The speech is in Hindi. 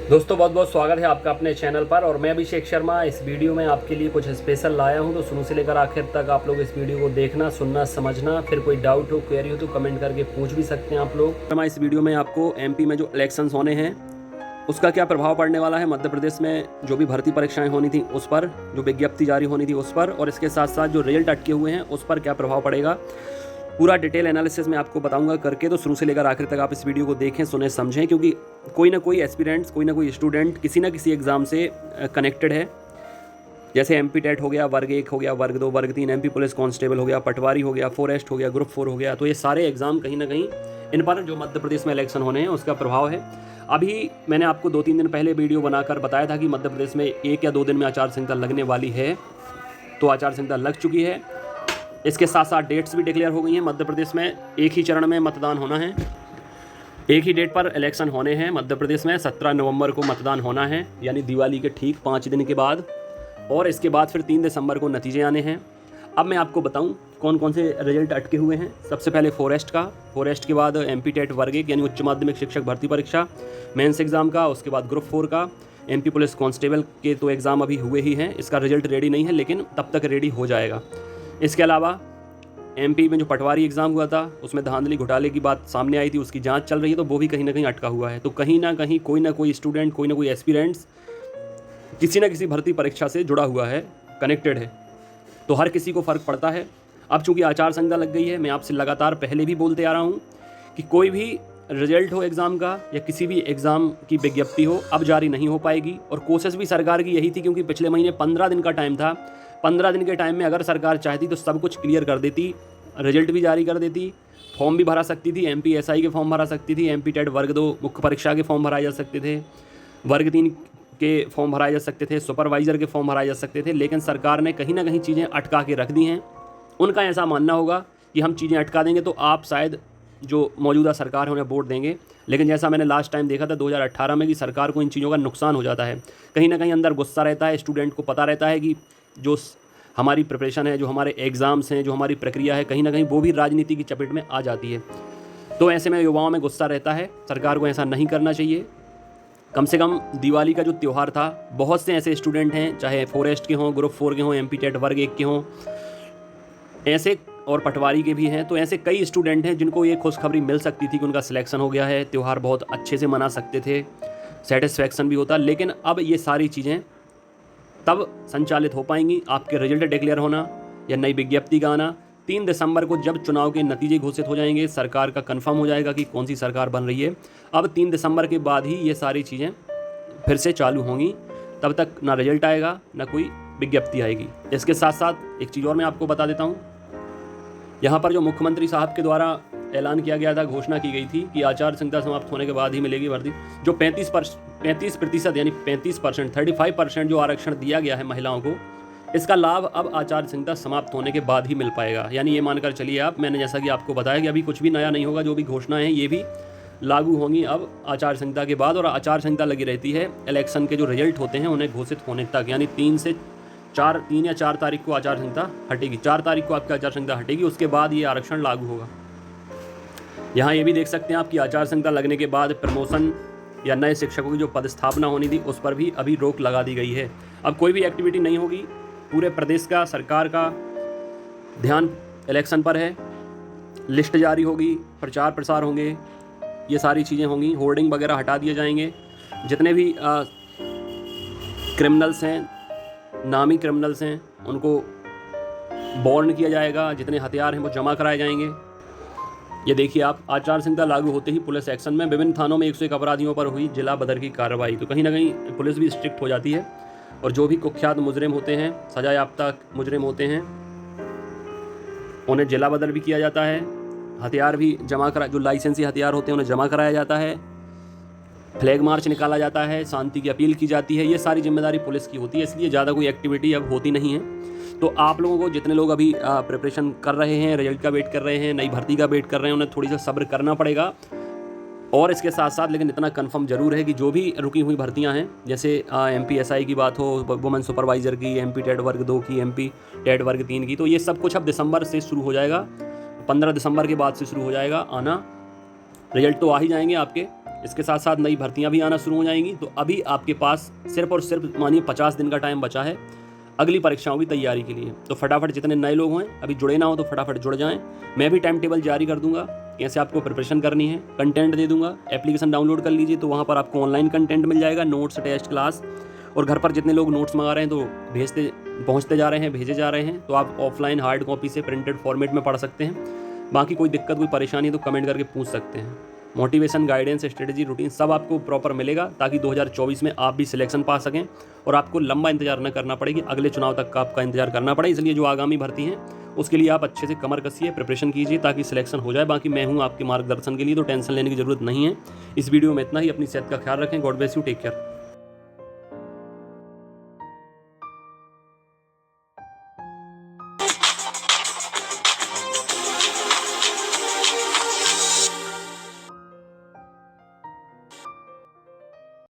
दोस्तों बहुत बहुत स्वागत है आपका अपने चैनल पर। और मैं अभिषेक शर्मा इस वीडियो में आपके लिए कुछ स्पेशल लाया हूं, तो शुरू से लेकर आखिर तक आप लोग इस वीडियो को देखना, सुनना, समझना। फिर कोई डाउट हो, क्वेरी हो तो कमेंट करके पूछ भी सकते हैं आप लोग। मैं इस वीडियो में आपको एमपी में जो इलेक्शंस होने हैं उसका क्या प्रभाव पड़ने वाला है, मध्य प्रदेश में जो भी भर्ती परीक्षाएं होनी थी उस पर, जो विज्ञप्ति जारी होनी थी उस पर, और इसके साथ साथ जो रिजल्ट अटके हुए हैं उस पर क्या प्रभाव पड़ेगा, पूरा डिटेल एनालिसिस मैं आपको बताऊंगा करके। तो शुरू से लेकर आखिर तक आप इस वीडियो को देखें, सुने, समझें, क्योंकि कोई ना कोई एस्पिरेंट्स, कोई ना कोई स्टूडेंट किसी ना किसी एग्ज़ाम से कनेक्टेड है। जैसे एमपी टेट हो गया, वर्ग 1 हो गया, वर्ग 2, वर्ग 3, एमपी पुलिस कांस्टेबल हो गया, पटवारी हो गया, फॉरेस्ट हो गया, ग्रुप 4 हो गया। तो ये सारे एग्ज़ाम कहीं ना कहीं इन पर जो मध्य प्रदेश में इलेक्शन होने हैं उसका प्रभाव है। अभी मैंने आपको 2-3 दिन पहले वीडियो बनाकर बताया था कि मध्य प्रदेश में 1 या 2 दिन में आचार संहिता लगने वाली है। तो आचार संहिता लग चुकी है। इसके साथ साथ डेट्स भी डिक्लेयर हो गई हैं। मध्य प्रदेश में एक ही चरण में मतदान होना है, एक ही डेट पर इलेक्शन होने हैं मध्य प्रदेश में। 17 नवंबर को मतदान होना है, यानी दिवाली के ठीक 5 दिन के बाद, और इसके बाद फिर 3 दिसंबर को नतीजे आने हैं। अब मैं आपको बताऊं कौन कौन से रिजल्ट अटके हुए हैं। सबसे पहले फॉरेस्ट का, फॉरेस्ट के बाद एमपी टेट वर्ग 1 यानी उच्च माध्यमिक शिक्षक भर्ती परीक्षा मेंस एग्ज़ाम का, उसके बाद ग्रुप 4 का, एमपी पुलिस कांस्टेबल के तो एग्ज़ाम अभी हुए ही हैं, इसका रिजल्ट रेडी नहीं है लेकिन तब तक रेडी हो जाएगा। इसके अलावा एमपी में जो पटवारी एग्ज़ाम हुआ था उसमें धांधली घोटाले की बात सामने आई थी, उसकी जांच चल रही है, तो वो भी कहीं ना कहीं अटका हुआ है। तो कहीं ना कहीं कोई ना कोई स्टूडेंट, कोई ना कोई एस्पिरेंट्स किसी न किसी भर्ती परीक्षा से जुड़ा हुआ है, कनेक्टेड है। तो हर किसी को फ़र्क पड़ता है। अब चूंकि आचार संहिता लग गई है, मैं आपसे लगातार पहले भी बोलते आ रहा हूँ कि कोई भी रिजल्ट हो एग्ज़ाम का या किसी भी एग्ज़ाम की विज्ञप्ति हो, अब जारी नहीं हो पाएगी। और कोशिश भी सरकार की यही थी, क्योंकि पिछले महीने 15 दिन का टाइम था। 15 दिन के टाइम में अगर सरकार चाहती तो सब कुछ क्लियर कर देती, रिजल्ट भी जारी कर देती, फॉर्म भी भरा सकती थी, एमपी एसआई के फॉर्म भरा सकती थी, एमपी टेट वर्ग 2 मुख्य परीक्षा के फॉर्म भराए जा सकते थे, वर्ग 3 के फॉर्म भराए जा सकते थे, सुपरवाइज़र के फॉर्म भराए जा सकते थे। लेकिन सरकार ने कहीं ना कहीं चीज़ें अटका के रख दी हैं। उनका ऐसा मानना होगा कि हम चीज़ें अटका देंगे तो आप शायद जो मौजूदा सरकार है उन्हें वोट देंगे। लेकिन जैसा मैंने लास्ट टाइम देखा था 2018 में, कि सरकार को इन चीज़ों का नुकसान हो जाता है। कहीं ना कहीं अंदर गुस्सा रहता है, स्टूडेंट को पता रहता है कि जो हमारी प्रिपरेशन है, जो हमारे एग्ज़ाम्स हैं, जो हमारी प्रक्रिया है, कहीं ना कहीं वो भी राजनीति की चपेट में आ जाती है। तो ऐसे में युवाओं में गुस्सा रहता है। सरकार को ऐसा नहीं करना चाहिए। कम से कम दिवाली का जो त्यौहार था, बहुत से ऐसे स्टूडेंट हैं, चाहे फॉरेस्ट के हों, ग्रुप 4 के हों, एमपी टेट वर्ग 1 के हों, ऐसे और पटवारी के भी हैं। तो ऐसे कई स्टूडेंट हैं जिनको ये खुशखबरी मिल सकती थी कि उनका सिलेक्शन हो गया है, त्यौहार बहुत अच्छे से मना सकते थे, सेटिस्फैक्शन भी होता। लेकिन अब ये सारी चीज़ें तब संचालित हो पाएंगी, आपके रिजल्ट डिक्लेयर होना या नई विज्ञप्ति का आना 3 दिसंबर को, जब चुनाव के नतीजे घोषित हो जाएंगे, सरकार का कंफर्म हो जाएगा कि कौन सी सरकार बन रही है। अब 3 दिसंबर के बाद ही ये सारी चीज़ें फिर से चालू होंगी। तब तक ना रिजल्ट आएगा, ना कोई विज्ञप्ति आएगी। इसके साथ साथ एक चीज़ और मैं आपको बता देता हूँ। यहाँ पर जो मुख्यमंत्री साहब के द्वारा ऐलान किया गया था, घोषणा की गई थी कि आचार संहिता समाप्त होने के बाद ही मिलेगी वर्दी, जो 35% यानी 35%, 35% जो आरक्षण दिया गया है महिलाओं को, इसका लाभ अब आचार संहिता समाप्त होने के बाद ही मिल पाएगा। यानी ये मानकर चलिए आप, मैंने जैसा कि आपको बताया कि अभी कुछ भी नया नहीं होगा, जो भी घोषणाएं हैं ये भी लागू होंगी अब आचार संहिता के बाद। और आचार संहिता लगी रहती है इलेक्शन के जो रिजल्ट होते हैं उन्हें घोषित होने तक, यानी 3 या 4 तारीख को आचार संहिता हटेगी। 4 तारीख को आपकी आचार संहिता हटेगी, उसके बाद ये आरक्षण लागू होगा। यहाँ ये भी देख सकते हैं आप कि आचार संहिता लगने के बाद प्रमोशन या नए शिक्षकों की जो पदस्थापना होनी थी उस पर भी अभी रोक लगा दी गई है। अब कोई भी एक्टिविटी नहीं होगी। पूरे प्रदेश का, सरकार का ध्यान इलेक्शन पर है। लिस्ट जारी होगी, प्रचार प्रसार होंगे, ये सारी चीज़ें होंगी। होर्डिंग वगैरह हटा दिए जाएंगे। जितने भी क्रिमिनल्स हैं, नामी क्रिमिनल्स हैं, उनको बॉर्न किया जाएगा। जितने हथियार हैं वो जमा कराए जाएंगे। ये देखिए आप, आचार संहिता लागू होते ही पुलिस एक्शन में। विभिन्न थानों में 101 अपराधियों पर हुई जिला बदर की कार्रवाई। तो कहीं ना कहीं पुलिस भी स्ट्रिक्ट हो जाती है, और जो भी कुख्यात मुजरिम होते हैं, सजा याफ्ता मुजरिम होते हैं, उन्हें जिला बदर भी किया जाता है। हथियार भी जमा करा, जो लाइसेंसी हथियार होते हैं उन्हें जमा कराया जाता है। फ्लैग मार्च निकाला जाता है, शांति की अपील की जाती है। ये सारी जिम्मेदारी पुलिस की होती है, इसलिए ज़्यादा कोई एक्टिविटी अब होती नहीं है। तो आप लोगों को, जितने लोग अभी प्रिपरेशन कर रहे हैं, रिजल्ट का वेट कर रहे हैं, नई भर्ती का वेट कर रहे हैं, उन्हें थोड़ी सा सब्र करना पड़ेगा। और इसके साथ साथ लेकिन इतना कंफर्म जरूर है कि जो भी रुकी हुई भर्तियां हैं, जैसे एमपी एसआई की बात हो, वुमेन सुपरवाइज़र की, एमपी टेट वर्ग 2 की, एमपी टेट वर्ग 3 की, तो ये सब कुछ अब दिसंबर से शुरू हो जाएगा। 15 दिसंबर के बाद से शुरू हो जाएगा आना। रिजल्ट तो आ ही जाएंगे आपके, इसके साथ साथ नई भर्तियां भी आना शुरू हो जाएंगी। तो अभी आपके पास सिर्फ और सिर्फ मानिए 50 दिन का टाइम बचा है अगली परीक्षाओं की तैयारी के लिए। तो फटाफट जितने नए लोग हैं अभी जुड़े ना हो तो फटाफट जुड़ जाएं। मैं भी टाइम टेबल जारी कर दूंगा, कैसे आपको प्रिपरेशन करनी है, कंटेंट दे दूंगा। एप्लीकेशन डाउनलोड कर लीजिए, तो वहाँ पर आपको ऑनलाइन कंटेंट मिल जाएगा, नोट्स, टेस्ट, क्लास। और घर पर जितने लोग नोट्स मंगा रहे हैं तो पहुँचते जा रहे हैं, भेजे जा रहे हैं, तो आप ऑफलाइन हार्ड कॉपी से प्रिंटेड फॉर्मेट में पढ़ सकते हैं। बाकी कोई दिक्कत, कोई परेशानी तो कमेंट करके पूछ सकते हैं। मोटिवेशन, गाइडेंस, स्ट्रेटजी, रूटीन सब आपको प्रॉपर मिलेगा, ताकि 2024 में आप भी सिलेक्शन पा सकें और आपको लंबा इंतजार न करना पड़ेगी, अगले चुनाव तक का आपका इंतजार करना पड़े। इसलिए जो आगामी भर्ती हैं उसके लिए आप अच्छे से कमर कसिए, प्रिपरेशन कीजिए ताकि सिलेक्शन हो जाए। बाकी मैं हूँ आपके मार्गदर्शन के लिए, तो टेंशन लेने की जरूरत नहीं है। इस वीडियो में इतना ही। अपनी सेहत का ख्याल रखें। God bless you, take care.